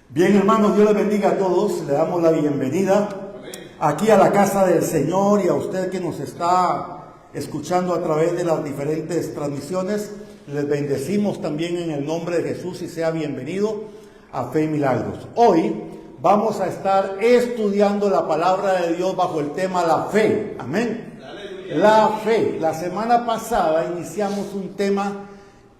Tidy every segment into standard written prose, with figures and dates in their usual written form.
Bien, hermanos, Dios les bendiga a todos. Le damos la bienvenida aquí a la casa del Señor y a usted que nos está escuchando a través de las diferentes transmisiones. Les bendecimos también en el nombre de Jesús y sea bienvenido a Fe y Milagros. Hoy vamos a estar estudiando la palabra de Dios bajo el tema la fe. Amén. La fe. La semana pasada iniciamos un tema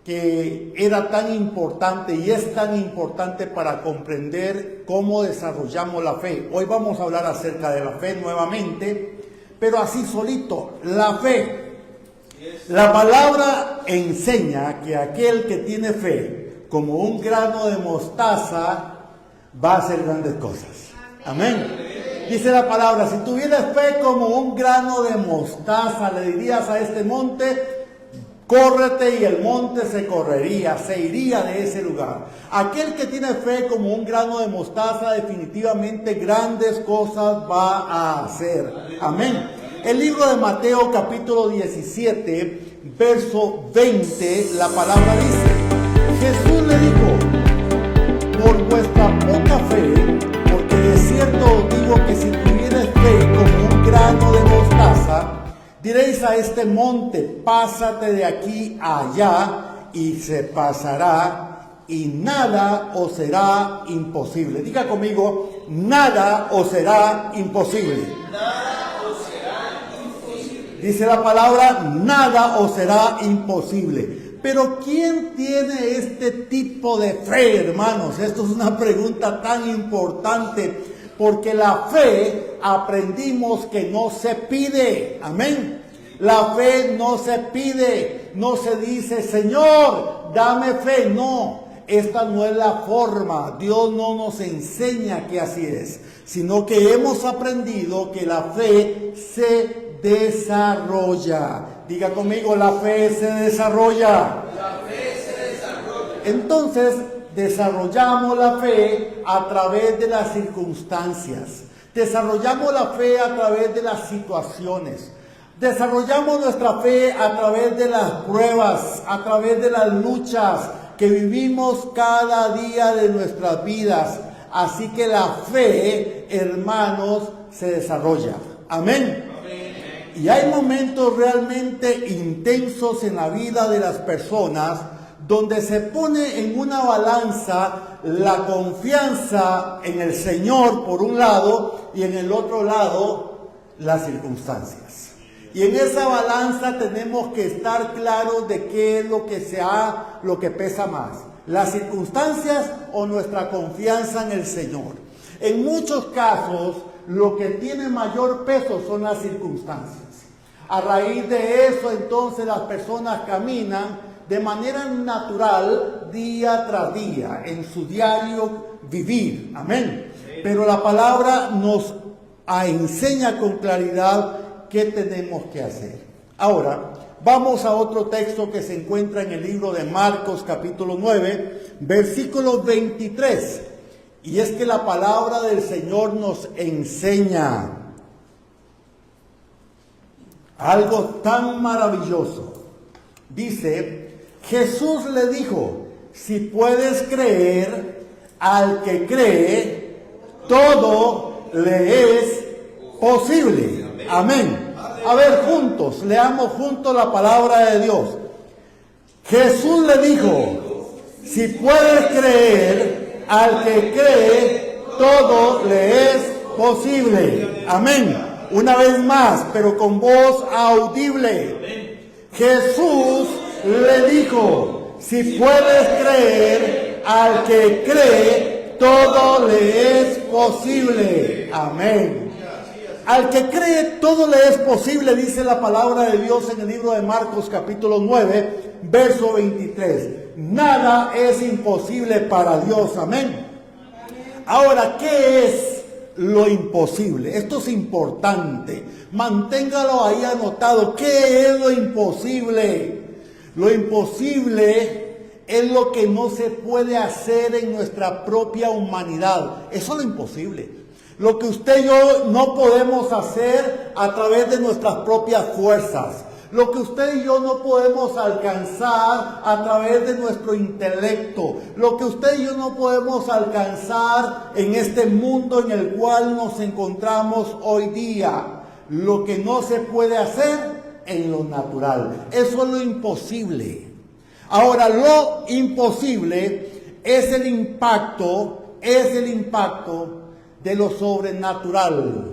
que era tan importante y es tan importante para comprender cómo desarrollamos la fe. Hoy vamos a hablar acerca de la fe nuevamente, pero así solito, la fe. La palabra enseña que aquel que tiene fe, como un grano de mostaza, va a hacer grandes cosas. Amén. Dice la palabra, si tuvieras fe como un grano de mostaza, le dirías a este monte, córrete, y el monte se correría, se iría de ese lugar. Aquel que tiene fe como un grano de mostaza, definitivamente grandes cosas va a hacer. Amén. El libro de Mateo capítulo 17, verso 20, la palabra dice, Jesús le dijo, por vuestra poca fe, porque de cierto os digo que si tuvierais fe como un grano de mostaza, diréis a este monte, pásate de aquí a allá, y se pasará, y nada os será imposible. Diga conmigo, nada os será imposible. Nada os será imposible. Dice la palabra, nada os será imposible. Pero ¿quién tiene este tipo de fe, hermanos? Esto es una pregunta tan importante. Porque la fe aprendimos que no se pide. Amén. La fe no se pide. No se dice, Señor, dame fe. No, esta no es la forma. Dios no nos enseña que así es. Sino que hemos aprendido que la fe se desarrolla. Diga conmigo, la fe se desarrolla. La fe se desarrolla. Entonces, desarrollamos la fe a través de las circunstancias. Desarrollamos la fe a través de las situaciones. Desarrollamos nuestra fe a través de las pruebas, a través de las luchas que vivimos cada día de nuestras vidas. Así que la fe, hermanos, se desarrolla. Amén. Y hay momentos realmente intensos en la vida de las personas donde se pone en una balanza la confianza en el Señor por un lado y en el otro lado las circunstancias. Y en esa balanza tenemos que estar claros de qué es lo que pesa más, las circunstancias o nuestra confianza en el Señor. En muchos casos lo que tiene mayor peso son las circunstancias. A raíz de eso entonces las personas caminan de manera natural, día tras día, en su diario vivir. Amén. Pero la palabra nos enseña con claridad qué tenemos que hacer. Ahora, vamos a otro texto que se encuentra en el libro de Marcos, capítulo 9, versículo 23. Y es que la palabra del Señor nos enseña algo tan maravilloso. Dice, Jesús le dijo, si puedes creer, al que cree, todo le es posible. Amén. A ver, juntos, leamos juntos la palabra de Dios. Jesús le dijo, si puedes creer, al que cree, todo le es posible. Amén. Una vez más, pero con voz audible. Jesús le dijo, si puedes creer, al que cree, todo le es posible. Amén. Al que cree, todo le es posible, dice la palabra de Dios en el libro de Marcos capítulo 9, verso 23. Nada es imposible para Dios. Amén. Ahora, ¿qué es lo imposible? Esto es importante. Manténgalo ahí anotado. ¿Qué es lo imposible? Lo imposible es lo que no se puede hacer en nuestra propia humanidad. Eso es lo imposible. Lo que usted y yo no podemos hacer a través de nuestras propias fuerzas. lo que usted y yo no podemos alcanzar a través de nuestro intelecto, lo que usted y yo no podemos alcanzar en este mundo en el cual nos encontramos hoy día, lo que no se puede hacer en lo natural. Eso es lo imposible. Ahora, lo imposible es el impacto de lo sobrenatural.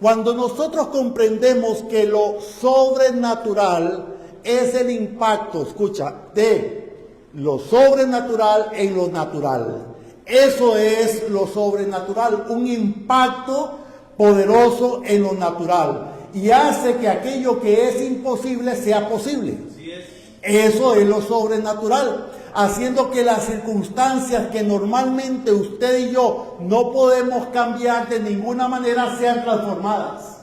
Cuando nosotros comprendemos que lo sobrenatural es el impacto, escucha, de lo sobrenatural en lo natural. Eso es lo sobrenatural, un impacto poderoso en lo natural. Y hace que aquello que es imposible sea posible. Eso es lo sobrenatural, haciendo que las circunstancias que normalmente usted y yo no podemos cambiar de ninguna manera sean transformadas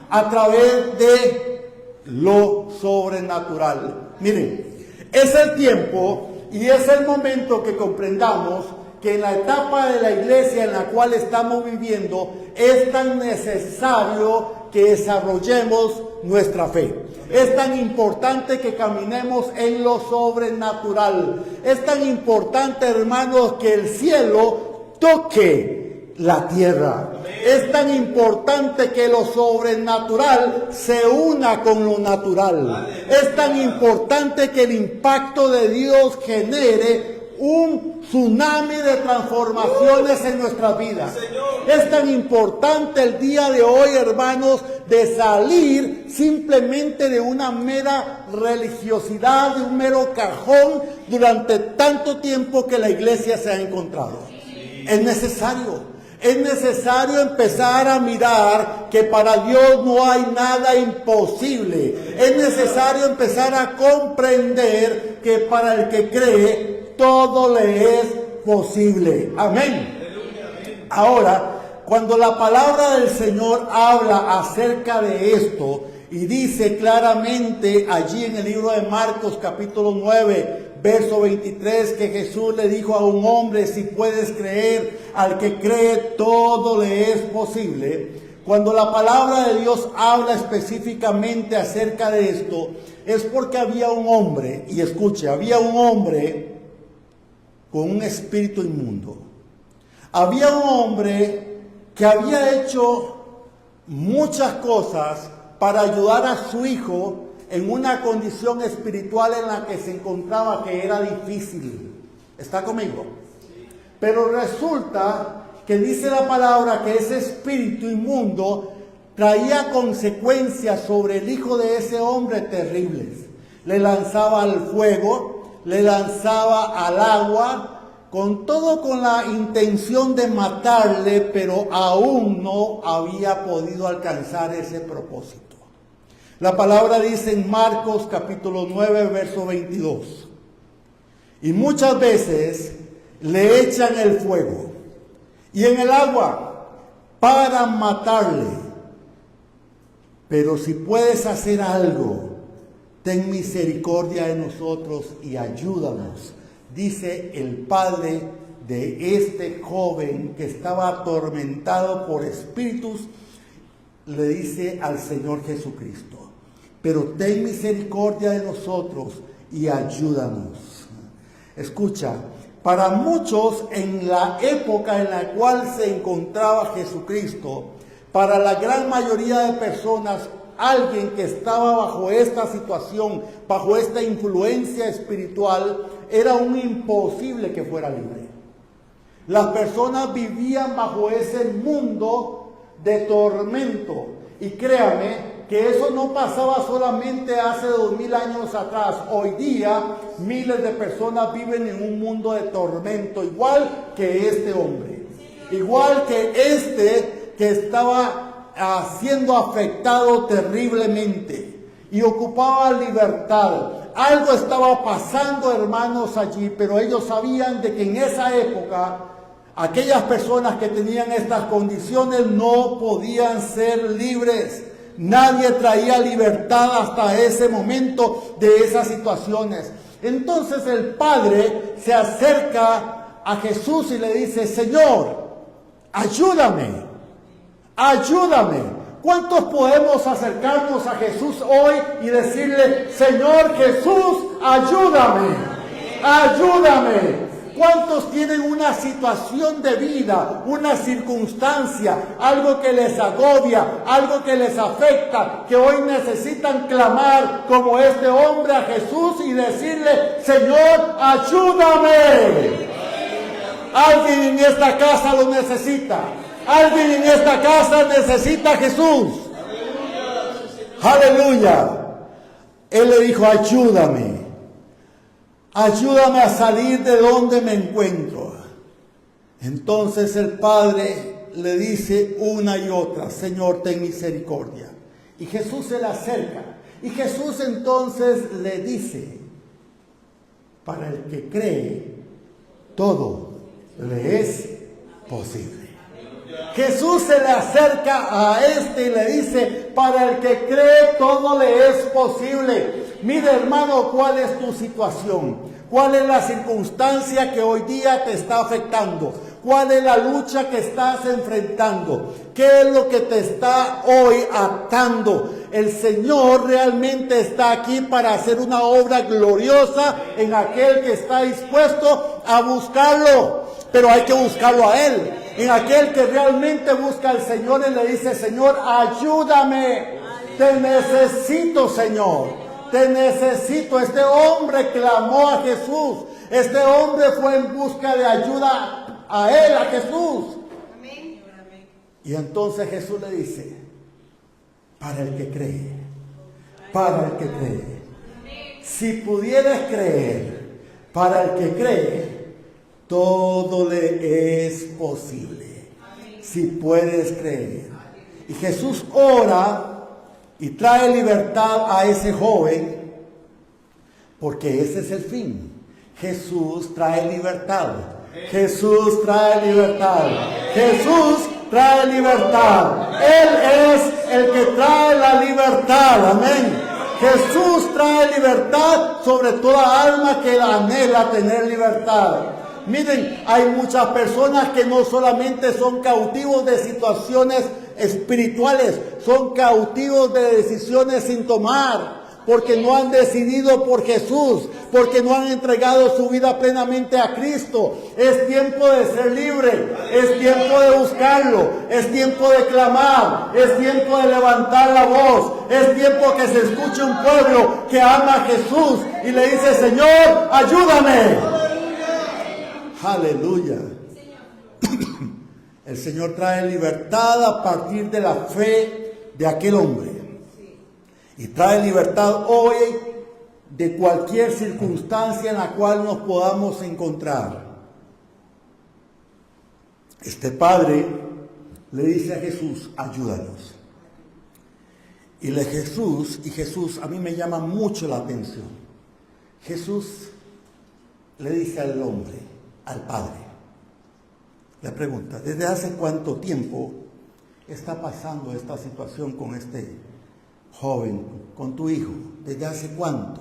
a través de lo sobrenatural. Miren, es el tiempo y es el momento que comprendamos que en la etapa de la iglesia en la cual estamos viviendo es tan necesario que desarrollemos nuestra fe. Es tan importante que caminemos en lo sobrenatural. Es tan importante, hermanos, que el cielo toque la tierra. Es tan importante que lo sobrenatural se una con lo natural. Es tan importante que el impacto de Dios genere un tsunami de transformaciones en nuestras vidas. Es tan importante el día de hoy, hermanos, de salir simplemente de una mera religiosidad, de un mero cajón durante tanto tiempo que la iglesia se ha encontrado. Es necesario empezar a mirar que para Dios no hay nada imposible. Es necesario empezar a comprender que para el que cree todo le es posible. Amén. Ahora, cuando la palabra del Señor habla acerca de esto y dice claramente allí en el libro de Marcos capítulo 9, verso 23, que Jesús le dijo a un hombre: si puedes creer, al que cree todo le es posible. Cuando la palabra de Dios habla específicamente acerca de esto, es porque había un hombre, y escuche, había un hombre con un espíritu inmundo. Había un hombre que había hecho muchas cosas para ayudar a su hijo en una condición espiritual en la que se encontraba, que era difícil. ¿Está conmigo? Pero resulta que dice la palabra que ese espíritu inmundo traía consecuencias sobre el hijo de ese hombre terribles. Le lanzaba al fuego, le lanzaba al agua, con la intención de matarle, pero aún no había podido alcanzar ese propósito. La palabra dice en Marcos capítulo 9, verso 22. Y muchas veces le echan el fuego y en el agua para matarle. Pero si puedes hacer algo, ten misericordia de nosotros y ayúdanos, dice el padre de este joven que estaba atormentado por espíritus. Le dice al Señor Jesucristo: pero ten misericordia de nosotros y ayúdanos. Escucha, para muchos en la época en la cual se encontraba Jesucristo, para la gran mayoría de personas, alguien que estaba bajo esta situación, bajo esta influencia espiritual, era un imposible que fuera libre. Las personas vivían bajo ese mundo de tormento. Y créame que eso no pasaba solamente hace 2000 años atrás. Hoy día miles de personas viven en un mundo de tormento, igual que este hombre. Igual que este que estaba siendo afectado terriblemente y ocupaba libertad. Algo estaba pasando, hermanos, allí, pero ellos sabían de que en esa época aquellas personas que tenían estas condiciones no podían ser libres. Nadie traía libertad hasta ese momento de esas situaciones. Entonces el padre se acerca a Jesús y le dice: Señor, ayúdame. ¿Cuántos podemos acercarnos a Jesús hoy y decirle, Señor Jesús, ayúdame, ayúdame? ¿Cuántos tienen una situación de vida, una circunstancia, algo que les agobia, algo que les afecta, que hoy necesitan clamar como este hombre a Jesús y decirle, Señor, ayúdame? Alguien en esta casa lo necesita. Alguien en esta casa necesita a Jesús. Aleluya. Él le dijo, ayúdame. Ayúdame a salir de donde me encuentro. Entonces el Padre le dice una y otra, Señor, ten misericordia. Y Jesús se le acerca. Y Jesús entonces le dice, para el que cree, todo le es posible. Jesús se le acerca a este y le dice, para el que cree todo le es posible. Mira, hermano, ¿cuál es tu situación? ¿Cuál es la circunstancia que hoy día te está afectando? ¿Cuál es la lucha que estás enfrentando? ¿Qué es lo que te está hoy atando? El Señor realmente está aquí para hacer una obra gloriosa en aquel que está dispuesto a buscarlo. Pero hay que buscarlo a Él. En aquel que realmente busca al Señor y le dice, Señor, ayúdame. Te necesito, Señor. Te necesito. Este hombre clamó a Jesús. Este hombre fue en busca de ayuda a Él, a Jesús. Y entonces Jesús le dice, para el que cree, para el que cree. Si pudieras creer, para el que cree, todo le es posible. Si puedes creer. Y Jesús ora y trae libertad a ese joven, porque ese es el fin. Jesús trae libertad. Jesús trae libertad. Jesús trae libertad. Él es el que trae la libertad. Amén. Jesús trae libertad sobre toda alma que anhela tener libertad. Miren, hay muchas personas que no solamente son cautivos de situaciones espirituales, son cautivos de decisiones sin tomar, porque no han decidido por Jesús, porque no han entregado su vida plenamente a Cristo. Es tiempo de ser libre, es tiempo de buscarlo, es tiempo de clamar, es tiempo de levantar la voz, es tiempo que se escuche un pueblo que ama a Jesús y le dice, Señor, ayúdame. Aleluya. El Señor trae libertad a partir de la fe de aquel hombre. Y trae libertad hoy de cualquier circunstancia en la cual nos podamos encontrar. Este padre le dice a Jesús, ayúdanos. Y Jesús, a mí me llama mucho la atención. Jesús le dice al hombre, al padre, le pregunta, ¿desde hace cuánto tiempo está pasando esta situación con este joven, con tu hijo? ¿Desde hace cuánto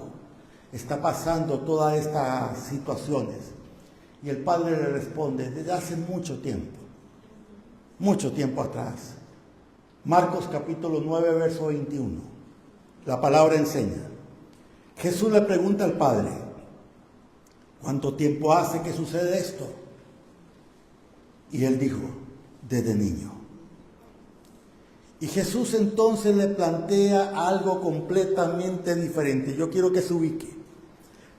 está pasando todas estas situaciones? Y el padre le responde, desde hace mucho tiempo atrás. Marcos capítulo 9, verso 21. La palabra enseña. Jesús le pregunta al padre, ¿cuánto tiempo hace que sucede esto? Y él dijo, desde niño. Y Jesús entonces le plantea algo completamente diferente. Yo quiero que se ubique.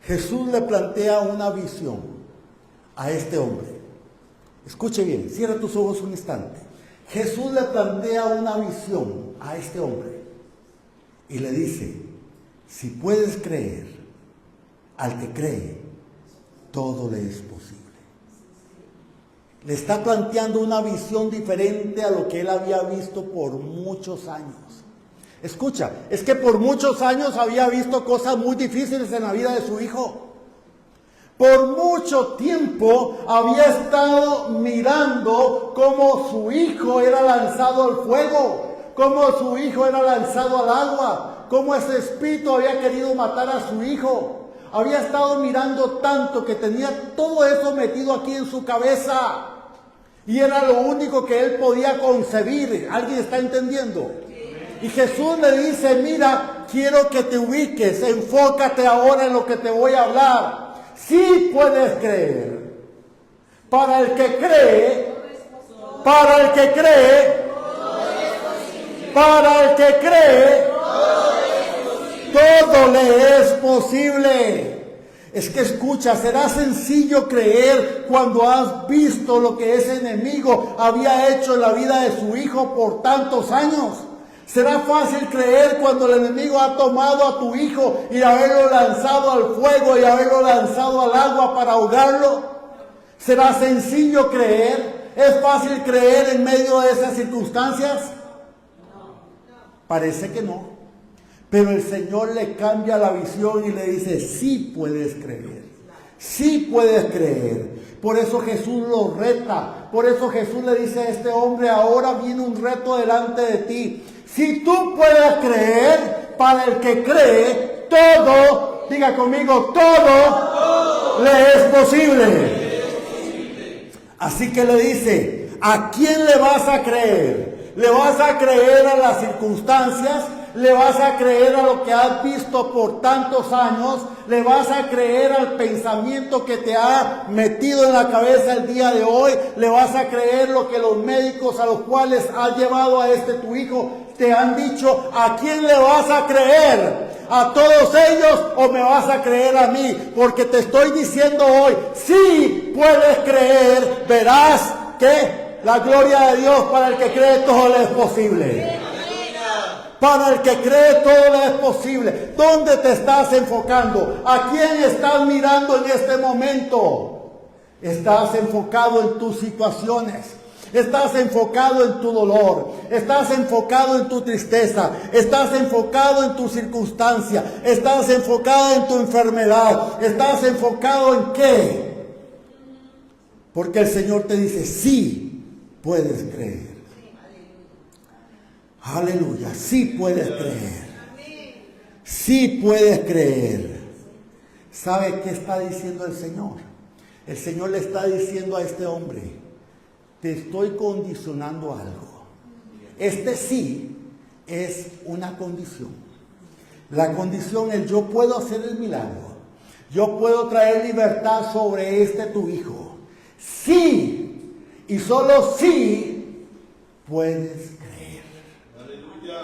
Jesús le plantea una visión a este hombre. Escuche bien, cierra tus ojos un instante. Jesús le plantea una visión a este hombre y le dice, si puedes creer, al que cree, todo le es posible. Le está planteando una visión diferente a lo que él había visto por muchos años. Escucha, es que por muchos años había visto cosas muy difíciles en la vida de su hijo. Por mucho tiempo había estado mirando cómo su hijo era lanzado al fuego, cómo su hijo era lanzado al agua, cómo ese espíritu había querido matar a su hijo. Había estado mirando tanto que tenía todo eso metido aquí en su cabeza. Y era lo único que él podía concebir. ¿Alguien está entendiendo? Y Jesús le dice, mira, quiero que te ubiques, enfócate ahora en lo que te voy a hablar. Sí puedes creer. Para el que cree, para el que cree, para el que cree, todo le es posible. Es que escucha, será sencillo creer cuando has visto lo que ese enemigo había hecho en la vida de su hijo por tantos años. Será fácil creer cuando el enemigo ha tomado a tu hijo y haberlo lanzado al fuego y haberlo lanzado al agua para ahogarlo. ¿Será sencillo creer? ¿Es fácil creer en medio de esas circunstancias? Parece que no. Pero el Señor le cambia la visión y le dice, sí puedes creer. Sí puedes creer. Por eso Jesús lo reta. Por eso Jesús le dice a este hombre, ahora viene un reto delante de ti. Si tú puedes creer, para el que cree, todo, diga conmigo, todo le es posible. Así que le dice, ¿a quién le vas a creer? ¿Le vas a creer a las circunstancias? ¿Le vas a creer a lo que has visto por tantos años? ¿Le vas a creer al pensamiento que te ha metido en la cabeza el día de hoy? ¿Le vas a creer lo que los médicos a los cuales has llevado a tu hijo te han dicho? ¿A quién le vas a creer? ¿A todos ellos o me vas a creer a mí? Porque te estoy diciendo hoy, si puedes creer, verás que la gloria de Dios, para el que cree todo le es posible. Para el que cree todo le es posible. ¿Dónde te estás enfocando? ¿A quién estás mirando en este momento? ¿Estás enfocado en tus situaciones? ¿Estás enfocado en tu dolor? ¿Estás enfocado en tu tristeza? ¿Estás enfocado en tu circunstancia? ¿Estás enfocado en tu enfermedad? ¿Estás enfocado en qué? Porque el Señor te dice, sí puedes creer. Aleluya, sí puedes creer. Sí puedes creer. ¿Sabe qué está diciendo el Señor? El Señor le está diciendo a este hombre, te estoy condicionando algo. Este sí es una condición. La condición es, yo puedo hacer el milagro. Yo puedo traer libertad sobre tu hijo. Sí, y solo sí puedes creer.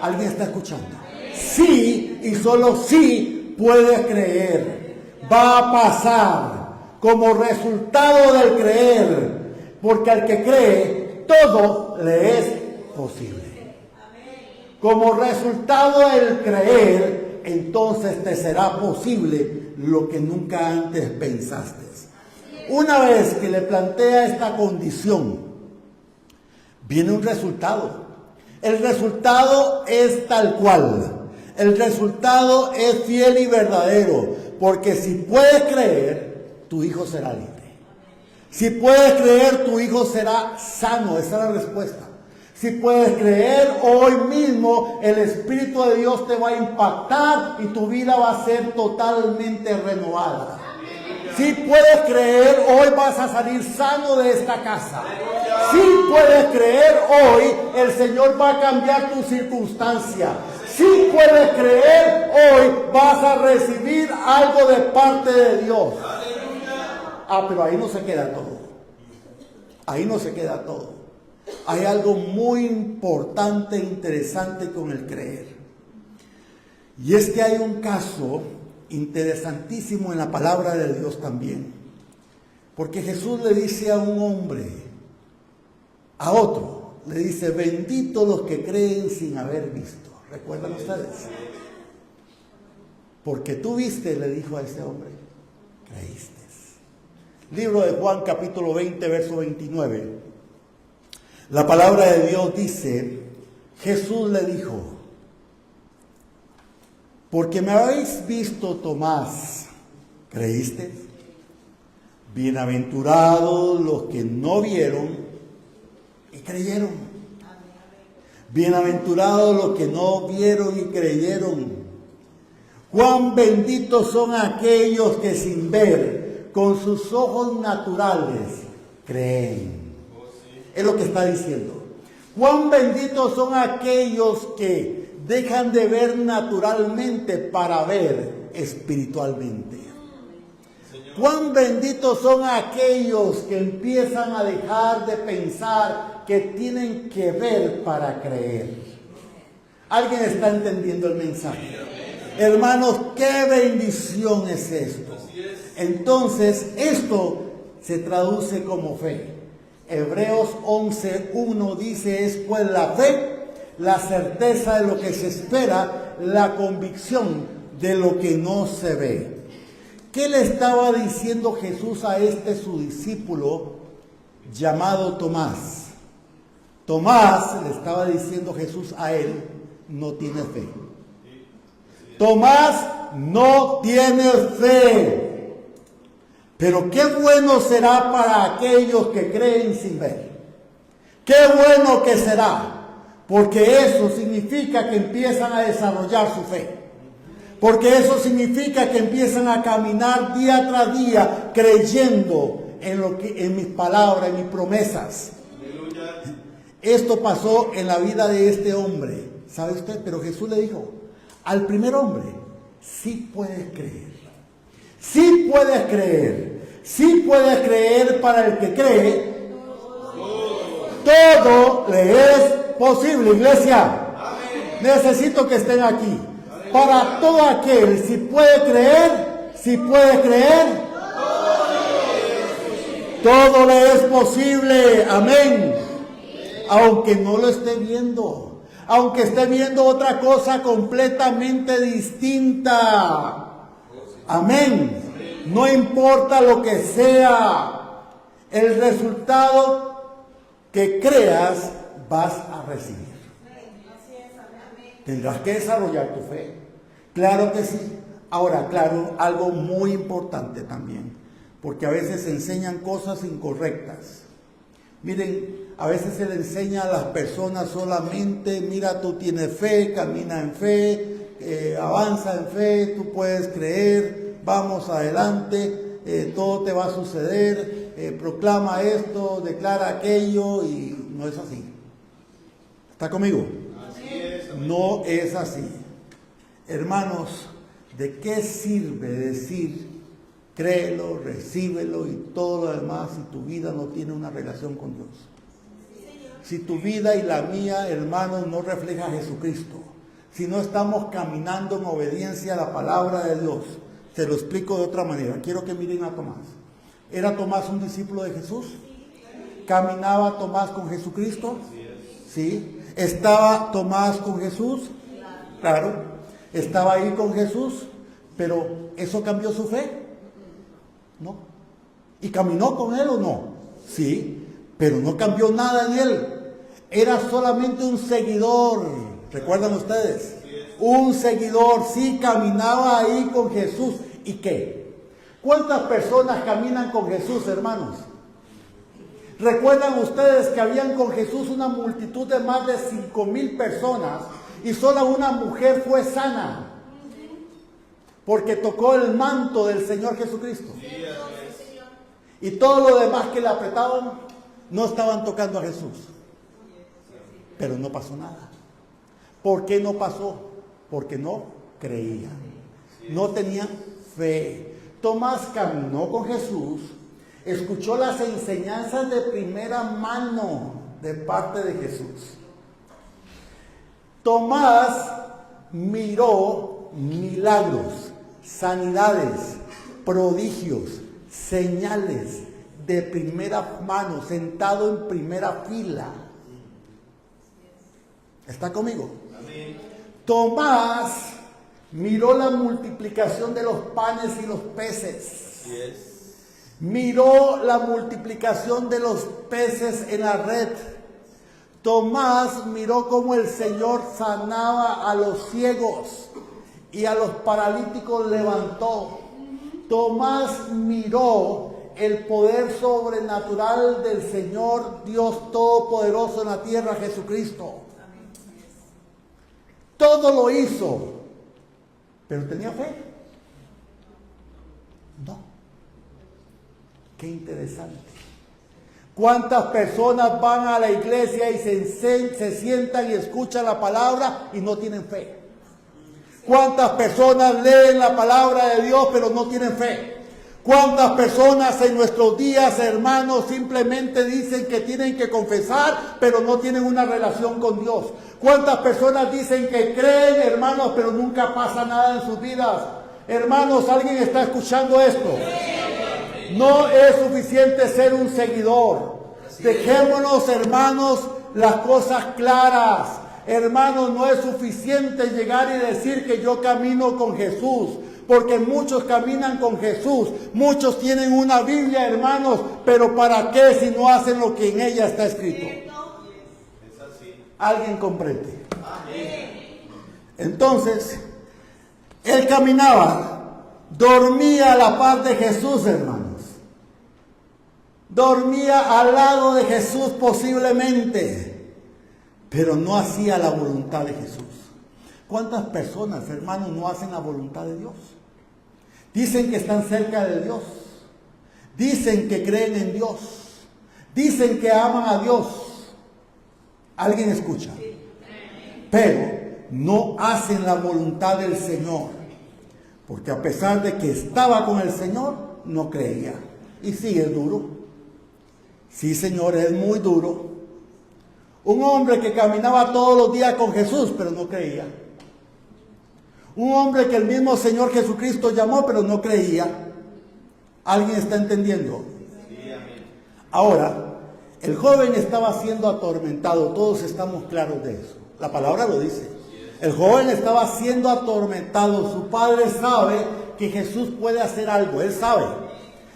¿Alguien está escuchando? Sí, y solo sí puedes creer. Va a pasar como resultado del creer. Porque al que cree, todo le es posible. Como resultado del creer, entonces te será posible lo que nunca antes pensaste. Una vez que le plantea esta condición, viene un resultado. El resultado es tal cual. El resultado es fiel y verdadero. Porque si puedes creer, tu hijo será libre. Si puedes creer, tu hijo será sano. Esa es la respuesta. Si puedes creer, hoy mismo el Espíritu de Dios te va a impactar y tu vida va a ser totalmente renovada. Si puedes creer, hoy vas a salir sano de esta casa. Si puedes creer, hoy el Señor va a cambiar tu circunstancia. Si puedes creer, hoy vas a recibir algo de parte de Dios. Pero ahí no se queda todo. Ahí no se queda todo. Hay algo muy importante e interesante con el creer. Y es que hay un caso interesantísimo en la palabra de Dios también. Porque Jesús le dice a un hombre, a otro, le dice, benditos los que creen sin haber visto. ¿Recuerdan ustedes? Porque tú viste, le dijo a ese hombre, creíste. Libro de Juan, capítulo 20, verso 29. La palabra de Dios dice, Jesús le dijo, porque me habéis visto, Tomás, ¿creíste? Bienaventurados los que no vieron y creyeron. Bienaventurados los que no vieron y creyeron. Cuán benditos son aquellos que sin ver, con sus ojos naturales, creen. Es lo que está diciendo. Cuán benditos son aquellos que dejan de ver naturalmente para ver espiritualmente. Cuán benditos son aquellos que empiezan a dejar de pensar que tienen que ver para creer. ¿Alguien está entendiendo el mensaje? Hermanos, qué bendición es esto. Entonces, esto se traduce como fe. Hebreos 11:1 dice: es pues la fe, la certeza de lo que se espera, la convicción de lo que no se ve. ¿Qué le estaba diciendo Jesús a su discípulo llamado Tomás? Tomás, le estaba diciendo Jesús a él, no tiene fe. Tomás no tiene fe. Pero qué bueno será para aquellos que creen sin ver. Qué bueno que será. Porque eso significa que empiezan a desarrollar su fe. Porque eso significa que empiezan a caminar día tras día creyendo en mis palabras, en mis promesas. Aleluya. Esto pasó en la vida de este hombre. ¿Sabe usted? Pero Jesús le dijo al primer hombre: sí puedes creer. Sí puedes creer. Sí puedes creer. Para el que cree, todo le es posible, iglesia. Amén. Necesito que estén aquí. Para todo aquel, si puede creer, todo le es posible. Amén. Aunque no lo esté viendo, aunque esté viendo otra cosa completamente distinta. Amén. No importa lo que sea, el resultado que creas vas a recibir. Tendrás que desarrollar tu fe. Claro que sí. Ahora, claro, algo muy importante también, porque a veces se enseñan cosas incorrectas. Miren, a veces se le enseña a las personas solamente: mira, tú tienes fe, camina en fe, avanza en fe, tú puedes creer, vamos adelante, todo te va a suceder, proclama esto, declara aquello, y no es así. ¿Está conmigo? Así es. No es así. Hermanos, ¿de qué sirve decir créelo, recíbelo y todo lo demás si tu vida no tiene una relación con Dios? Si tu vida y la mía, hermanos, no refleja a Jesucristo, si no estamos caminando en obediencia a la palabra de Dios. Se lo explico de otra manera. Quiero que miren a Tomás. ¿Era Tomás un discípulo de Jesús? ¿Caminaba Tomás con Jesucristo? ¿Sí? ¿Estaba Tomás con Jesús? Claro. Estaba ahí con Jesús, pero ¿eso cambió su fe? No. ¿Y caminó con él o no? Sí, pero no cambió nada en él. Era solamente un seguidor. ¿Recuerdan ustedes? Un seguidor, sí, caminaba ahí con Jesús. ¿Y qué? ¿Cuántas personas caminan con Jesús, hermanos? ¿Recuerdan ustedes que habían con Jesús una multitud de más de 5,000 personas? Y solo una mujer fue sana, porque tocó el manto del Señor Jesucristo. Y todo lo demás que le apretaban no estaban tocando a Jesús. Pero no pasó nada. ¿Por qué no pasó? Porque no creían. No tenían fe. Tomás caminó con Jesús, escuchó las enseñanzas de primera mano de parte de Jesús. Tomás miró milagros, sanidades, prodigios, señales de primera mano, sentado en primera fila. ¿Está conmigo? Amén. Tomás miró la multiplicación de los panes y los peces. Yes. Miró la multiplicación de los peces en la red. Tomás miró cómo el Señor sanaba a los ciegos y a los paralíticos levantó. Tomás miró el poder sobrenatural del Señor Dios Todopoderoso en la tierra, Jesucristo. Todo lo hizo, pero ¿tenía fe? No. Qué interesante. ¿Cuántas personas van a la iglesia y se sientan y escuchan la palabra y no tienen fe? ¿Cuántas personas leen la palabra de Dios pero no tienen fe? ¿Cuántas personas en nuestros días, hermanos, simplemente dicen que tienen que confesar pero no tienen una relación con Dios? ¿Cuántas personas dicen que creen, hermanos, pero nunca pasa nada en sus vidas? Hermanos, ¿alguien está escuchando esto? No es suficiente ser un seguidor. Dejémonos, hermanos, las cosas claras. Hermanos, no es suficiente llegar y decir que yo camino con Jesús, porque muchos caminan con Jesús. Muchos tienen una Biblia, hermanos, pero ¿para qué si no hacen lo que en ella está escrito? ¿Alguien comprende? Entonces, él caminaba, dormía a la par de Jesús, hermanos. Dormía al lado de Jesús posiblemente, pero no hacía la voluntad de Jesús. ¿Cuántas personas, hermanos, no hacen la voluntad de Dios? Dicen que están cerca de Dios. Dicen que creen en Dios. Dicen que aman a Dios. ¿Alguien escucha? Pero no hacen la voluntad del Señor. Porque a pesar de que estaba con el Señor, no creía. Y sí, es duro. Sí, Señor, es muy duro. Un hombre que caminaba todos los días con Jesús, pero no creía. Un hombre que el mismo Señor Jesucristo llamó, pero no creía. ¿Alguien está entendiendo? Ahora, el joven estaba siendo atormentado. Todos estamos claros de eso. La palabra lo dice. El joven estaba siendo atormentado. Su padre sabe que Jesús puede hacer algo. Él sabe.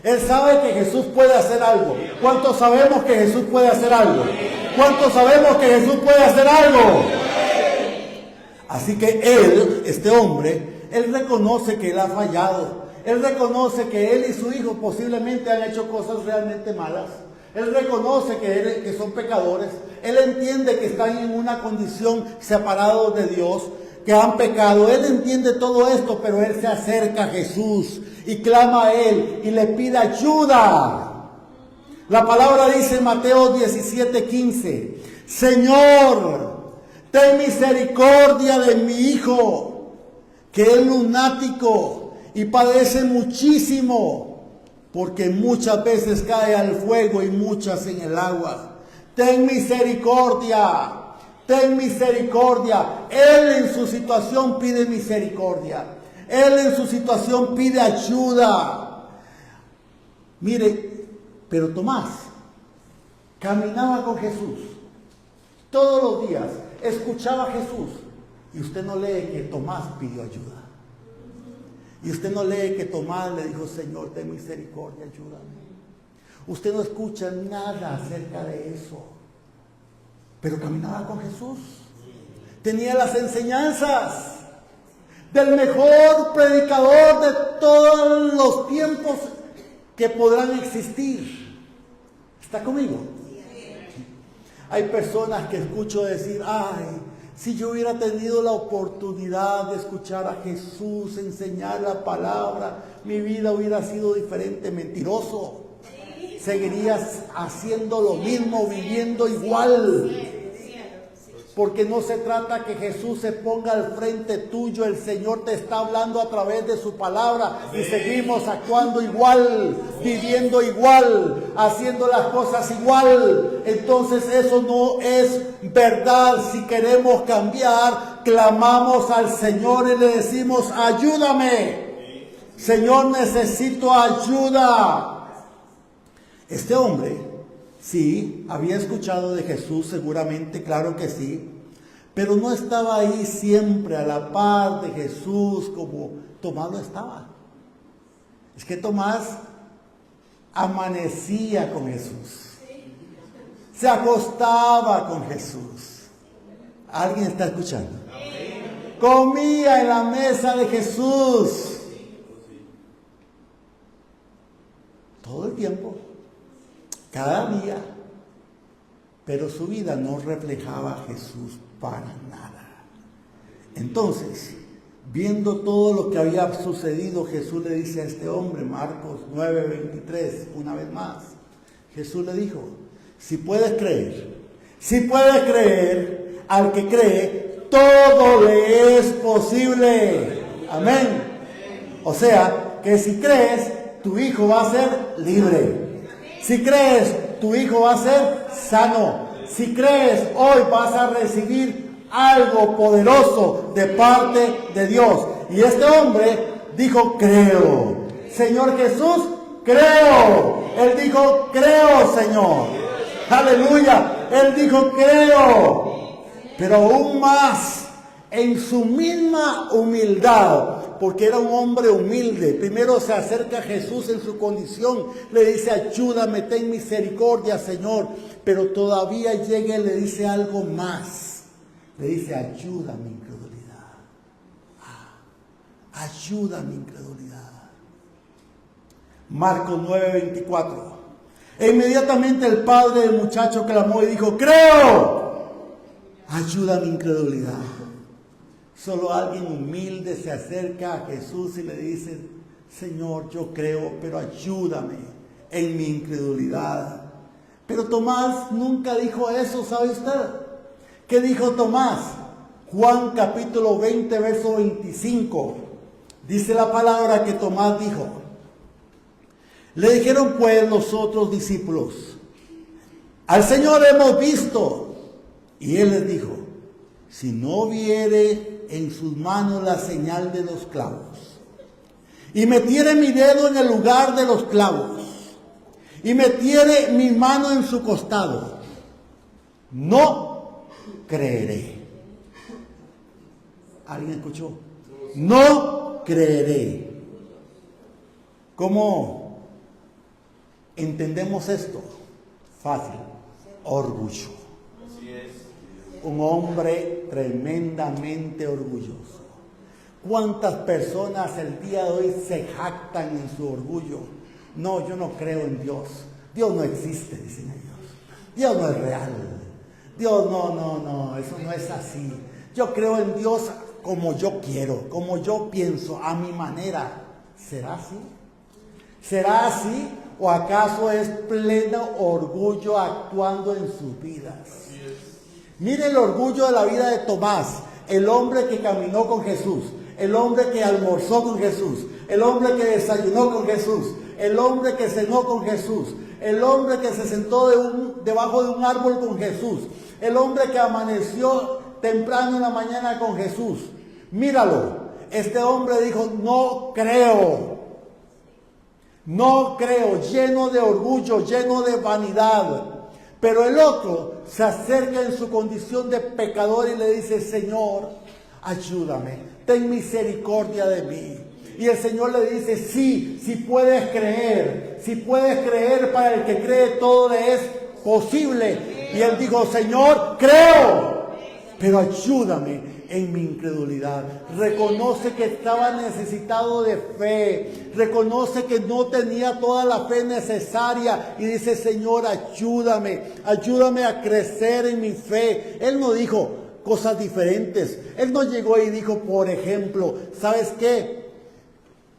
Él sabe que Jesús puede hacer algo. ¿Cuántos sabemos que Jesús puede hacer algo? ¿Cuántos sabemos que Jesús puede hacer algo? Así que él, este hombre, él reconoce que él ha fallado. Él reconoce que él y su hijo posiblemente han hecho cosas realmente malas. Él reconoce que son pecadores. Él entiende que están en una condición separados de Dios, que han pecado. Él entiende todo esto, pero él se acerca a Jesús y clama a él y le pide ayuda. La palabra dice en Mateo 17:15, Señor, ten misericordia de mi hijo, que es lunático y padece muchísimo, porque muchas veces cae al fuego y muchas en el agua. Ten misericordia, ten misericordia. Él en su situación pide misericordia. Él en su situación pide ayuda. Mire, pero Tomás caminaba con Jesús todos los días, escuchaba a Jesús. Y usted no lee que Tomás pidió ayuda. Y usted no lee que Tomás le dijo, Señor, ten misericordia, ayúdame. Usted no escucha nada acerca de eso. Pero caminaba con Jesús. Tenía las enseñanzas del mejor predicador de todos los tiempos que podrán existir. ¿Está conmigo? Hay personas que escucho decir, ay, si yo hubiera tenido la oportunidad de escuchar a Jesús enseñar la palabra, mi vida hubiera sido diferente. Mentiroso. Seguirías haciendo lo mismo, viviendo igual. Porque no se trata que Jesús se ponga al frente tuyo. El Señor te está hablando a través de su palabra. Y seguimos actuando igual, viviendo igual, haciendo las cosas igual. Entonces eso no es verdad. Si queremos cambiar, clamamos al Señor y le decimos, ayúdame. Señor, necesito ayuda. Este hombre, sí, había escuchado de Jesús, seguramente, claro que sí, pero no estaba ahí siempre a la par de Jesús como Tomás lo estaba. Es que Tomás amanecía con Jesús, se acostaba con Jesús. ¿Alguien está escuchando? Comía en la mesa de Jesús todo el tiempo. Cada día, pero su vida no reflejaba a Jesús para nada. Entonces, viendo todo lo que había sucedido, Jesús le dice a este hombre, Marcos 9:23, una vez más, Jesús le dijo, Si puedes creer, al que cree, todo le es posible. Amén. O sea, que si crees, tu hijo va a ser libre. Si crees, tu hijo va a ser sano. Si crees, hoy vas a recibir algo poderoso de parte de Dios. Y este hombre dijo, creo. Señor Jesús, creo. Él dijo, creo, Señor. Aleluya. Él dijo, creo. Pero aún más, en su misma humildad, porque era un hombre humilde. Primero se acerca a Jesús en su condición, le dice, ayúdame, ten misericordia, Señor. Pero todavía llega y le dice algo más. Le dice, ayuda mi incredulidad. Ayuda mi incredulidad. Marcos 9:24. E inmediatamente el padre del muchacho clamó y dijo, creo. Ayuda mi incredulidad. Solo alguien humilde se acerca a Jesús y le dice, Señor, yo creo, pero ayúdame en mi incredulidad. Pero Tomás nunca dijo eso, ¿sabe usted? ¿Qué dijo Tomás? Juan capítulo 20, verso 25. Dice la palabra que Tomás dijo. Le dijeron pues los otros discípulos, al Señor hemos visto. Y él les dijo, si no viere en sus manos la señal de los clavos, y metiere mi dedo en el lugar de los clavos, y metiere mi mano en su costado, no creeré. ¿Alguien escuchó? No creeré. ¿Cómo entendemos esto? Fácil. Orgullo. Un hombre tremendamente orgulloso. ¿Cuántas personas el día de hoy se jactan en su orgullo? No, yo no creo en Dios. Dios no existe, dicen ellos. Dios no es real. Dios no, eso no es así. Yo creo en Dios como yo quiero, como yo pienso, a mi manera. ¿Será así? ¿Será así? ¿O acaso es pleno orgullo actuando en sus vidas? Mire el orgullo de la vida de Tomás, el hombre que caminó con Jesús, el hombre que almorzó con Jesús, el hombre que desayunó con Jesús, el hombre que cenó con Jesús, el hombre que se sentó debajo de un árbol con Jesús, el hombre que amaneció temprano en la mañana con Jesús. Míralo, este hombre dijo, no creo, lleno de orgullo, lleno de vanidad. Pero el otro se acerca en su condición de pecador y le dice, Señor, ayúdame, ten misericordia de mí. Y el Señor le dice, sí puedes creer, para el que cree todo le es posible. Y él dijo, Señor, creo, pero ayúdame en mi incredulidad. Reconoce que estaba necesitado de fe, reconoce que no tenía toda la fe necesaria y dice, Señor, ayúdame a crecer en mi fe. Él no dijo cosas diferentes. Él no llegó y dijo, por ejemplo, ¿sabes qué?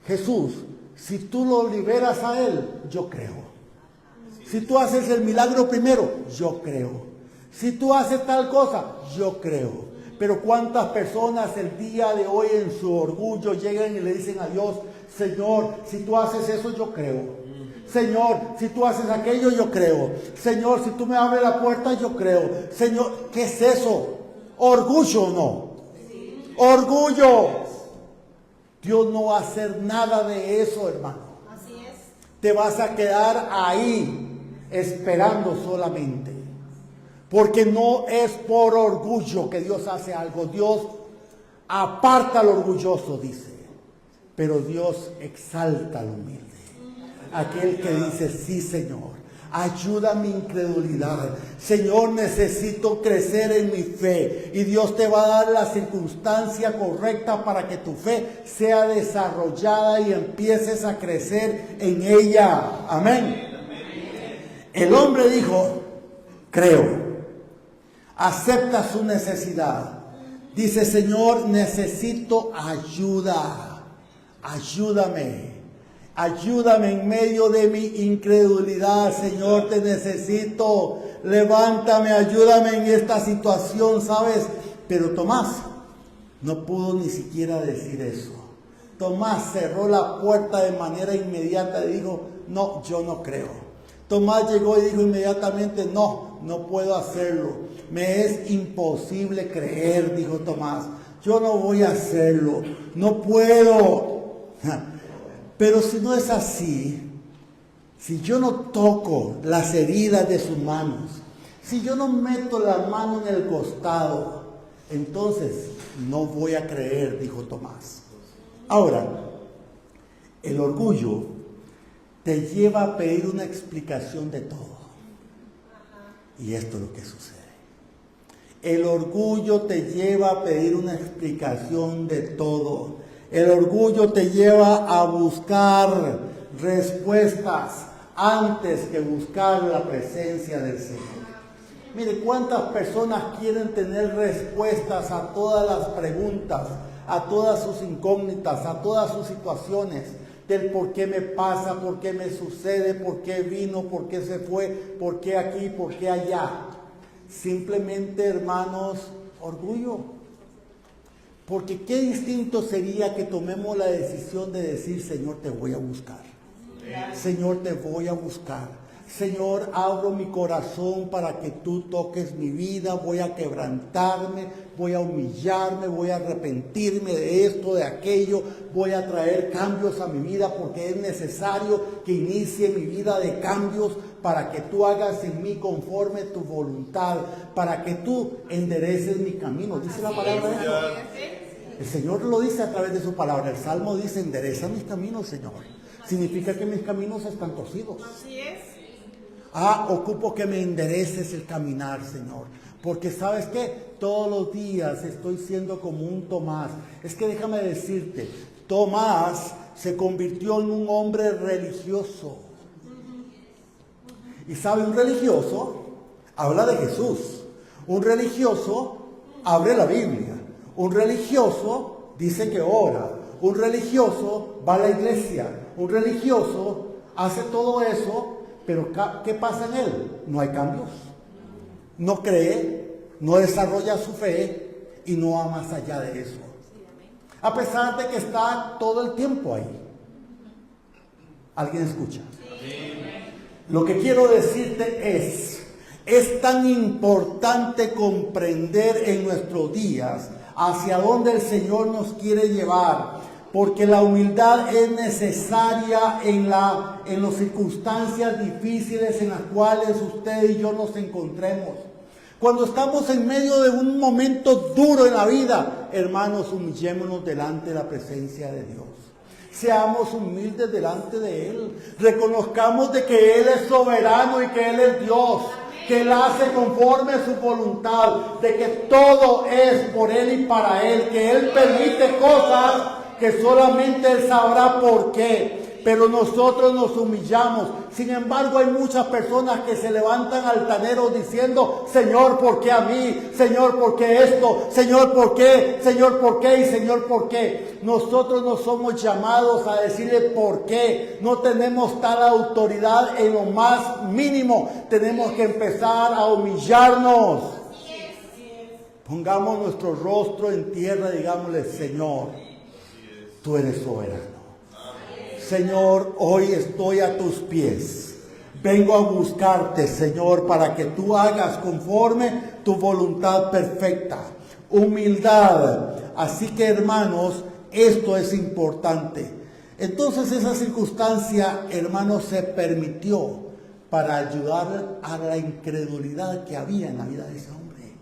Jesús, si tú lo liberas a él, yo creo. Si tú haces el milagro primero, yo creo. Si tú haces tal cosa, yo creo. Pero cuántas personas el día de hoy en su orgullo llegan y le dicen a Dios, Señor, si tú haces eso, yo creo. Señor, si tú haces aquello, yo creo. Señor, si tú me abres la puerta, yo creo. Señor, ¿qué es eso? ¿Orgullo o no? Sí. Orgullo. Dios no va a hacer nada de eso, hermano. Así es. Te vas a quedar ahí esperando solamente. Porque no es por orgullo que Dios hace algo. Dios aparta al orgulloso, dice. Pero Dios exalta al humilde. Aquel que dice, sí, Señor, ayuda a mi incredulidad. Señor, necesito crecer en mi fe. Y Dios te va a dar la circunstancia correcta para que tu fe sea desarrollada y empieces a crecer en ella. Amén. El hombre dijo, creo. Acepta su necesidad. Dice, Señor, necesito ayuda. Ayúdame. Ayúdame en medio de mi incredulidad, Señor, te necesito. levántame, ayúdame en esta situación, ¿sabes? Pero Tomás no pudo ni siquiera decir eso. Tomás cerró la puerta de manera inmediata y dijo, no, yo no creo. Tomás llegó y dijo inmediatamente, no, no puedo hacerlo. Me es imposible creer, dijo Tomás. Yo no voy a hacerlo, no puedo. Pero si no es así, si yo no toco las heridas de sus manos, si yo no meto la mano en el costado, entonces no voy a creer, dijo Tomás. Ahora, el orgullo te lleva a pedir una explicación de todo. Y esto es lo que sucede. El orgullo te lleva a pedir una explicación de todo. El orgullo te lleva a buscar respuestas antes que buscar la presencia del Señor. Mire, cuántas personas quieren tener respuestas a todas las preguntas, a todas sus incógnitas, a todas sus situaciones, del por qué me pasa, por qué me sucede, por qué vino, por qué se fue, por qué aquí, por qué allá. Simplemente, hermanos, orgullo. Porque qué distinto sería que tomemos la decisión de decir, Señor, te voy a buscar. Señor, te voy a buscar. Señor, abro mi corazón para que tú toques mi vida. Voy a quebrantarme, voy a humillarme, voy a arrepentirme de esto, de aquello. Voy a traer cambios a mi vida porque es necesario que inicie mi vida de cambios para que tú hagas en mí conforme tu voluntad, para que tú endereces mi camino. Dice la palabra de Dios. El Señor lo dice a través de su palabra. El Salmo dice, endereza mis caminos, Señor. Significa que mis caminos están torcidos. Así es. Ocupo que me endereces el caminar, Señor. Porque ¿sabes qué? Todos los días estoy siendo como un Tomás. Es que déjame decirte, Tomás se convirtió en un hombre religioso. Y sabe, un religioso habla de Jesús. Un religioso abre la Biblia. Un religioso dice que ora. Un religioso va a la iglesia. Un religioso hace todo eso. Pero ¿qué pasa en él? No hay cambios. No cree, no desarrolla su fe y no va más allá de eso. A pesar de que está todo el tiempo ahí. ¿Alguien escucha? Lo que quiero decirte es tan importante comprender en nuestros días hacia dónde el Señor nos quiere llevar. Porque la humildad es necesaria en las circunstancias difíciles en las cuales usted y yo nos encontremos. Cuando estamos en medio de un momento duro en la vida, hermanos, humillémonos delante de la presencia de Dios. Seamos humildes delante de Él. Reconozcamos de que Él es soberano y que Él es Dios. Que Él hace conforme a su voluntad. De que todo es por Él y para Él. Que Él permite cosas que solamente Él sabrá por qué. Pero nosotros nos humillamos. Sin embargo, hay muchas personas que se levantan altaneros diciendo, Señor, ¿por qué a mí? Señor, ¿por qué esto? Señor, ¿por qué? Señor, ¿por qué? Y Señor, ¿por qué? Nosotros no somos llamados a decirle por qué. No tenemos tal autoridad en lo más mínimo. Tenemos que empezar a humillarnos. Pongamos nuestro rostro en tierra y digámosle, Señor, tú eres soberano. Señor, hoy estoy a tus pies. Vengo a buscarte, Señor, para que tú hagas conforme tu voluntad perfecta. Humildad. Así que, hermanos, esto es importante. Entonces, esa circunstancia, hermanos, se permitió para ayudar a la incredulidad que había en la vida de ese hombre.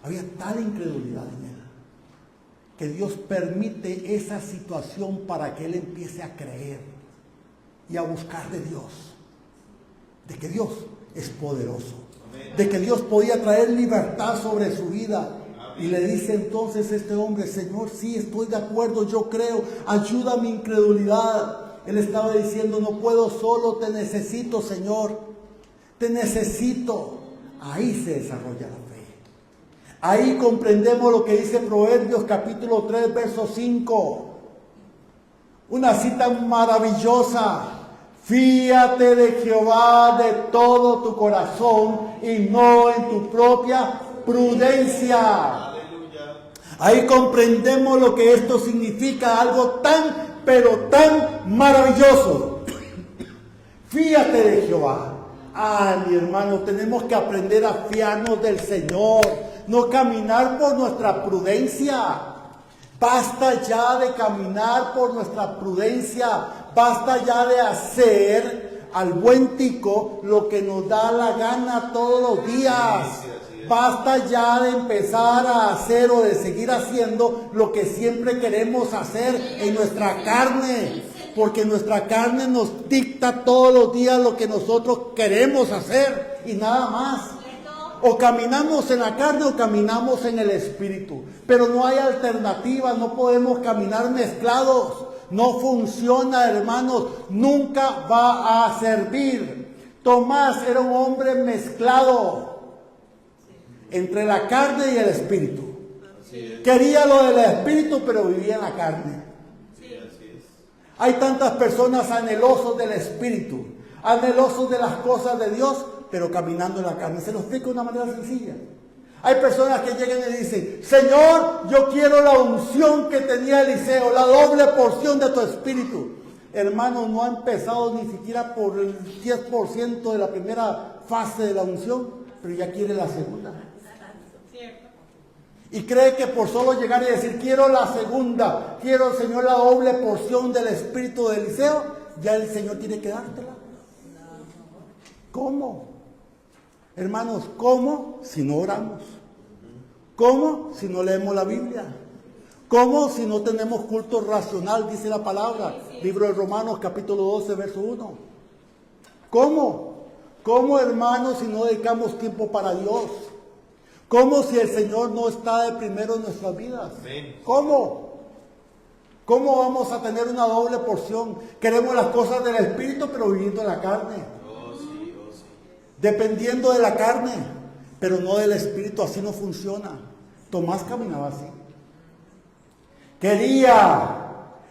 Había tal incredulidad en él, que Dios permite esa situación para que él empiece a creer y a buscar de Dios, de que Dios es poderoso, de que Dios podía traer libertad sobre su vida. Y le dice entonces este hombre, Señor, sí, estoy de acuerdo, yo creo, ayuda a mi incredulidad. Él estaba diciendo, no puedo solo, te necesito, Señor, te necesito. Ahí se desarrolla la fe. Ahí comprendemos lo que dice Proverbios capítulo 3, verso 5. Una cita maravillosa. Fíate de Jehová de todo tu corazón y no en tu propia prudencia. Ahí comprendemos lo que esto significa, algo tan, pero tan maravilloso. Fíate de Jehová. Mi hermano, tenemos que aprender a fiarnos del Señor, no caminar por nuestra prudencia. Basta ya de caminar por nuestra prudencia, basta ya de hacer al buen tico lo que nos da la gana todos los días. Basta ya de empezar a hacer o de seguir haciendo lo que siempre queremos hacer en nuestra carne. Porque nuestra carne nos dicta todos los días lo que nosotros queremos hacer y nada más. O caminamos en la carne o caminamos en el espíritu. Pero no hay alternativa, no podemos caminar mezclados. No funciona, hermanos, nunca va a servir. Tomás era un hombre mezclado entre la carne y el espíritu. Quería lo del espíritu, pero vivía en la carne. Hay tantas personas anhelosos del espíritu, anhelosos de las cosas de Dios, pero caminando en la carne. Se lo explico de una manera sencilla. Hay personas que llegan y dicen: Señor, yo quiero la unción que tenía Eliseo, la doble porción de tu espíritu. Hermano, no ha empezado ni siquiera por el 10% de la primera fase de la unción, pero ya quiere la segunda. Y cree que por solo llegar y decir: quiero la segunda, quiero, Señor, la doble porción del espíritu de Eliseo, ya el Señor tiene que dártela. ¿Cómo? Hermanos, ¿cómo si no oramos? ¿Cómo si no leemos la Biblia? ¿Cómo si no tenemos culto racional? Dice la palabra, libro de Romanos capítulo 12, verso 1. ¿Cómo? ¿Cómo, hermanos, si no dedicamos tiempo para Dios? ¿Cómo si el Señor no está de primero en nuestras vidas? ¿Cómo? ¿Cómo vamos a tener una doble porción? Queremos las cosas del Espíritu, pero viviendo en la carne. Dependiendo de la carne, pero no del Espíritu. Así no funciona. Tomás caminaba así. Quería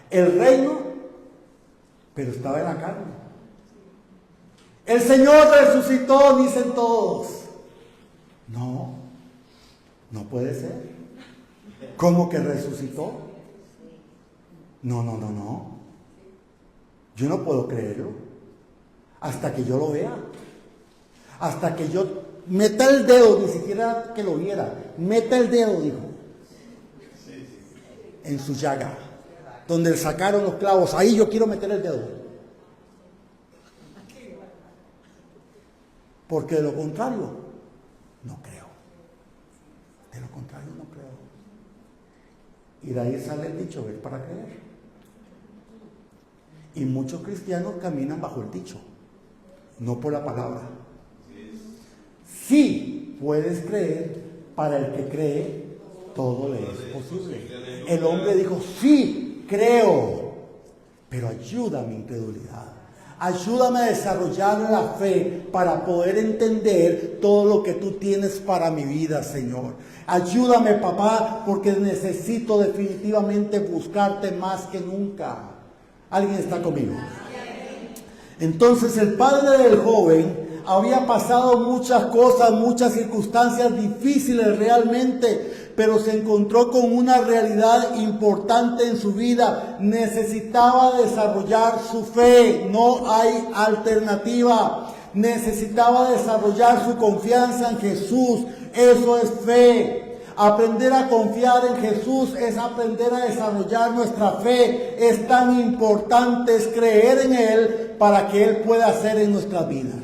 el reino, pero estaba en la carne. El Señor resucitó, dicen todos. No puede ser. ¿Cómo que resucitó? No. Yo no puedo creerlo hasta que yo lo vea. Hasta que yo meta el dedo, ni siquiera que lo viera. Meta el dedo, dijo, en su llaga, donde le sacaron los clavos. Ahí yo quiero meter el dedo. Porque de lo contrario, no creo. De lo contrario, no creo. Y de ahí sale el dicho: ver para creer. Y muchos cristianos caminan bajo el dicho, no por la palabra. Sí puedes creer, para el que cree, todo le es posible. El hombre dijo: sí, creo, pero ayuda a mi incredulidad. Ayúdame a desarrollar la fe para poder entender todo lo que tú tienes para mi vida, Señor. Ayúdame, papá, porque necesito definitivamente buscarte más que nunca. ¿Alguien está conmigo? Entonces el padre del joven había pasado muchas cosas, muchas circunstancias difíciles realmente, pero se encontró con una realidad importante en su vida. Necesitaba desarrollar su fe, no hay alternativa. Necesitaba desarrollar su confianza en Jesús, eso es fe. Aprender a confiar en Jesús es aprender a desarrollar nuestra fe. Es tan importante, es creer en Él para que Él pueda hacer en nuestras vidas.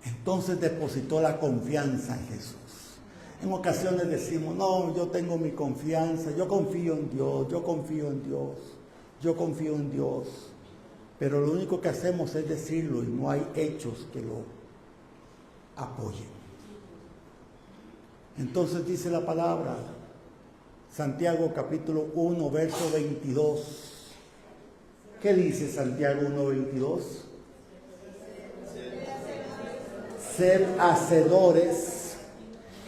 Entonces depositó la confianza en Jesús. En ocasiones decimos: no, yo tengo mi confianza, yo confío en Dios, yo confío en Dios, yo confío en Dios. Pero lo único que hacemos es decirlo y no hay hechos que lo apoyen. Entonces dice la palabra, Santiago capítulo 1, verso 22. ¿Qué dice Santiago 1, 22? Sed hacedores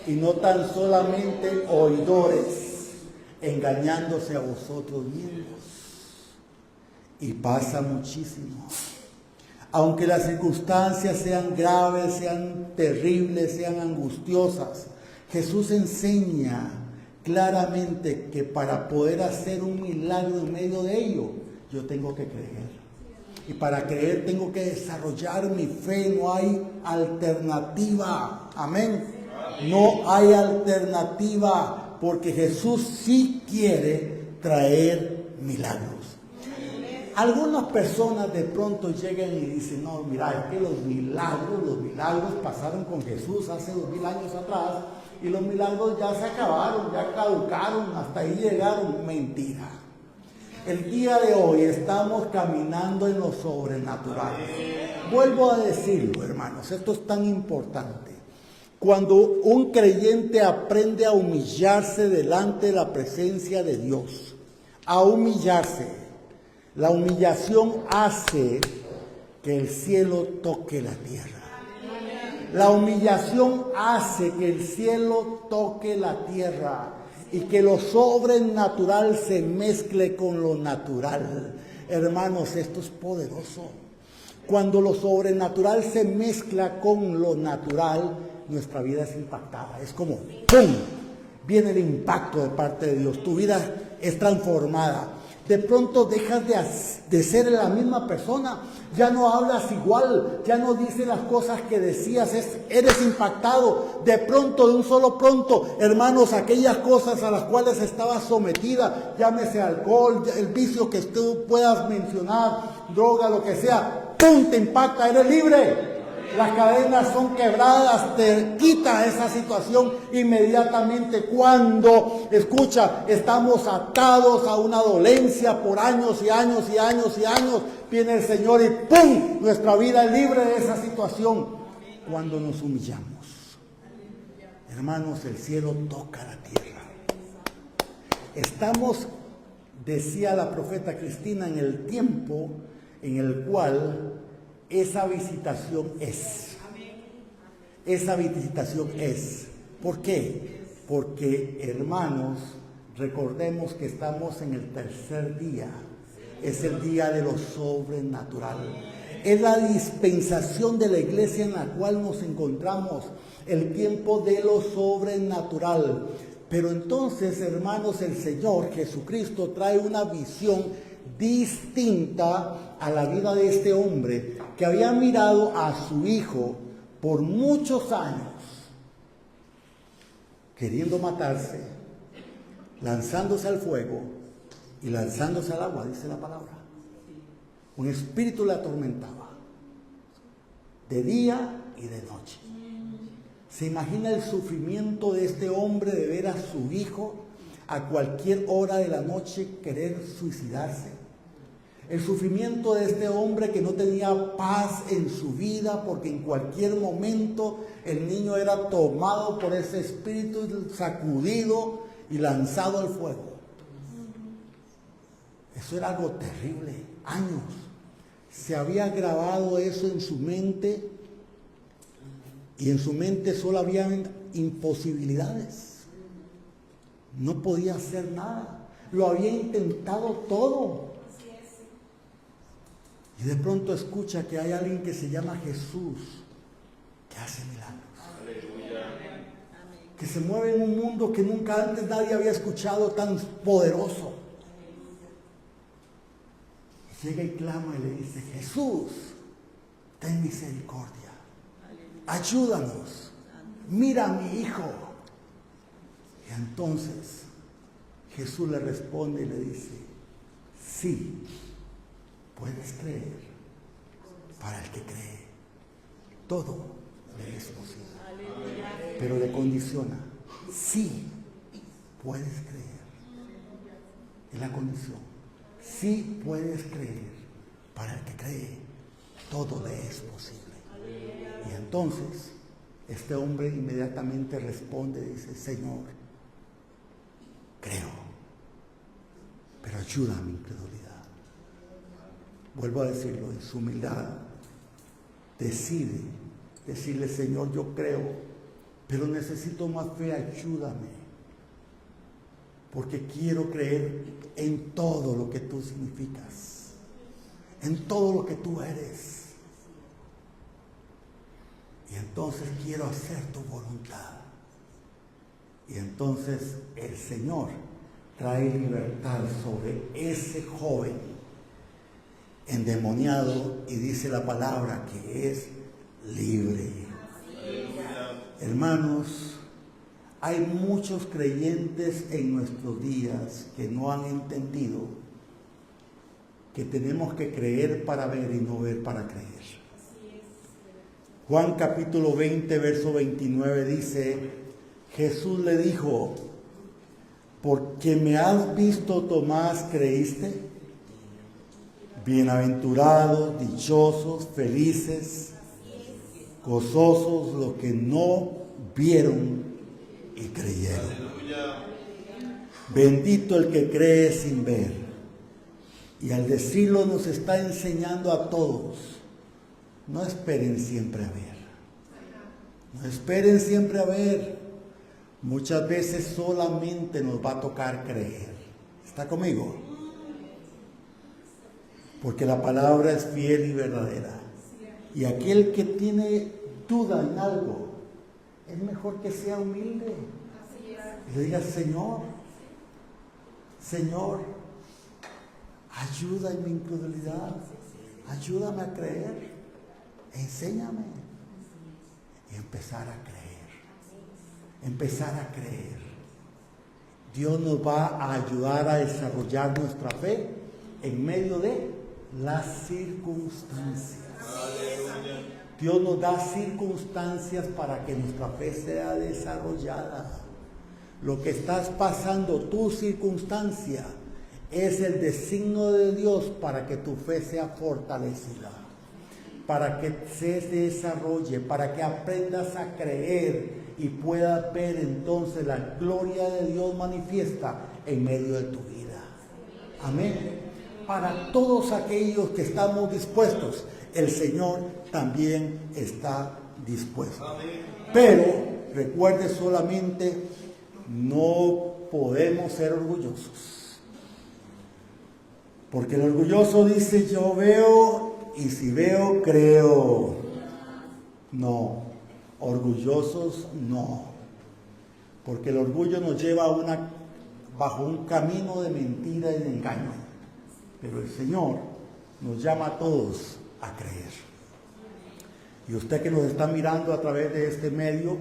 y no tan solamente oidores, engañándose a vosotros mismos. Y pasa muchísimo. Aunque las circunstancias sean graves, sean terribles, sean angustiosas, Jesús enseña claramente que para poder hacer un milagro en medio de ello, yo tengo que creer. Y para creer tengo que desarrollar mi fe. No hay alternativa. Amén. No hay alternativa, porque Jesús sí quiere traer milagros. Algunas personas de pronto llegan y dicen: no, mira, es que los milagros pasaron con Jesús hace 2000 años atrás, y los milagros ya se acabaron, ya caducaron, hasta ahí llegaron. Mentira. El día de hoy estamos caminando en lo sobrenatural. Vuelvo a decirlo, hermanos, esto es tan importante. Cuando un creyente aprende a humillarse delante de la presencia de Dios, a humillarse, la humillación hace que el cielo toque la tierra. La humillación hace que el cielo toque la tierra y que lo sobrenatural se mezcle con lo natural. Hermanos, esto es poderoso. Cuando lo sobrenatural se mezcla con lo natural, nuestra vida es impactada. Es como ¡pum! Viene el impacto de parte de Dios. Tu vida es transformada. De pronto dejas de ser la misma persona. Ya no hablas igual, ya no dices las cosas que decías, eres impactado. De pronto, de un solo pronto, hermanos, aquellas cosas a las cuales estabas sometida, llámese alcohol, el vicio que tú puedas mencionar, droga, lo que sea, ¡pum!, te impacta, eres libre. Las cadenas son quebradas, te quita esa situación inmediatamente. Cuando, escucha, estamos atados a una dolencia por años y años y años y años, viene el Señor y ¡pum!, nuestra vida es libre de esa situación. Cuando nos humillamos, hermanos, el cielo toca la tierra. Estamos, decía la profeta Cristina, en el tiempo en el cual esa visitación es. Esa visitación es. ¿Por qué? Porque, hermanos, recordemos que estamos en el tercer día. Es el día de lo sobrenatural. Es la dispensación de la iglesia en la cual nos encontramos. El tiempo de lo sobrenatural. Pero entonces, hermanos, el Señor Jesucristo trae una visión distinta a la vida de este hombre que había mirado a su hijo por muchos años queriendo matarse, lanzándose al fuego y lanzándose al agua, dice la palabra. Un espíritu le atormentaba de día y de noche. ¿Se imagina el sufrimiento de este hombre de ver a su hijo a cualquier hora de la noche querer suicidarse? El sufrimiento de este hombre que no tenía paz en su vida, porque en cualquier momento el niño era tomado por ese espíritu, sacudido y lanzado al fuego. Eso era algo terrible. Años se había grabado eso en su mente, y en su mente solo había imposibilidades. No podía hacer nada. Lo había intentado todo. Y de pronto escucha que hay alguien que se llama Jesús, que hace milagros. Aleluya. Que se mueve en un mundo que nunca antes nadie había escuchado tan poderoso. Y llega y clama y le dice: Jesús, ten misericordia. Ayúdanos. Mira a mi hijo. Y entonces Jesús le responde y le dice: sí, puedes creer. Para el que cree, todo le es posible. Pero le condiciona: sí, puedes creer. Es la condición. Sí puedes creer. Para el que cree, todo le es posible. Y entonces este hombre inmediatamente responde y dice: Señor, creo, pero ayuda a mi incredulidad. Vuelvo a decirlo, en su humildad decide decirle: Señor, yo creo, pero necesito más fe, ayúdame, porque quiero creer en todo lo que tú significas. en todo lo que tú eres. Y entonces quiero hacer tu voluntad. Y entonces el Señor trae libertad sobre ese joven endemoniado y dice la palabra que es libre. Hermanos, hay muchos creyentes en nuestros días que no han entendido que tenemos que creer para ver y no ver para creer. Juan capítulo 20, verso 29 dice, Jesús le dijo, porque me has visto, Tomás, ¿creíste? Bienaventurados, dichosos, felices, gozosos los que no vieron y creyeron. Bendito el que cree sin ver. Y al decirlo nos está enseñando a todos, no esperen siempre a ver. No esperen siempre a ver. Muchas veces solamente nos va a tocar creer. ¿Está conmigo? Porque la palabra es fiel y verdadera. Y aquel que tiene duda en algo, es mejor que sea humilde. Y le diga, Señor, Señor, ayuda en mi incredulidad. Ayúdame a creer. Enséñame. Y empezar a creer. Empezar a creer. Dios nos va a ayudar a desarrollar nuestra fe en medio de las circunstancias. Dios nos da circunstancias para que nuestra fe sea desarrollada. Lo que estás pasando, tu circunstancia, es el designio de Dios para que tu fe sea fortalecida, para que se desarrolle, para que aprendas a creer y puedas ver entonces la gloria de Dios manifiesta en medio de tu vida. Amén. Para todos aquellos que estamos dispuestos, el Señor también está dispuesto. Pero recuerde solamente, no podemos ser orgullosos. Porque el orgulloso dice, yo veo y si veo, creo. No, orgullosos no. Porque el orgullo nos lleva bajo un camino de mentira y de engaño. Pero el Señor nos llama a todos a creer. Y usted que nos está mirando a través de este medio,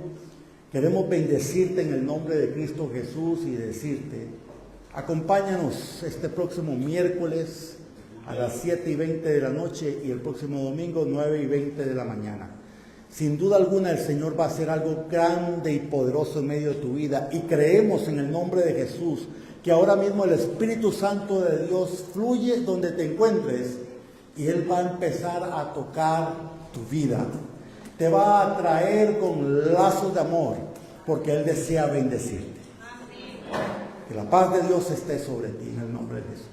queremos bendecirte en el nombre de Cristo Jesús y decirte, acompáñanos este próximo miércoles a las 7:20 de la noche y el próximo domingo 9:20 de la mañana. Sin duda alguna el Señor va a hacer algo grande y poderoso en medio de tu vida y creemos en el nombre de Jesús que ahora mismo el Espíritu Santo de Dios fluye donde te encuentres y Él va a empezar a tocar tu vida. Te va a traer con lazos de amor porque Él desea bendecirte. Que la paz de Dios esté sobre ti en el nombre de Jesús.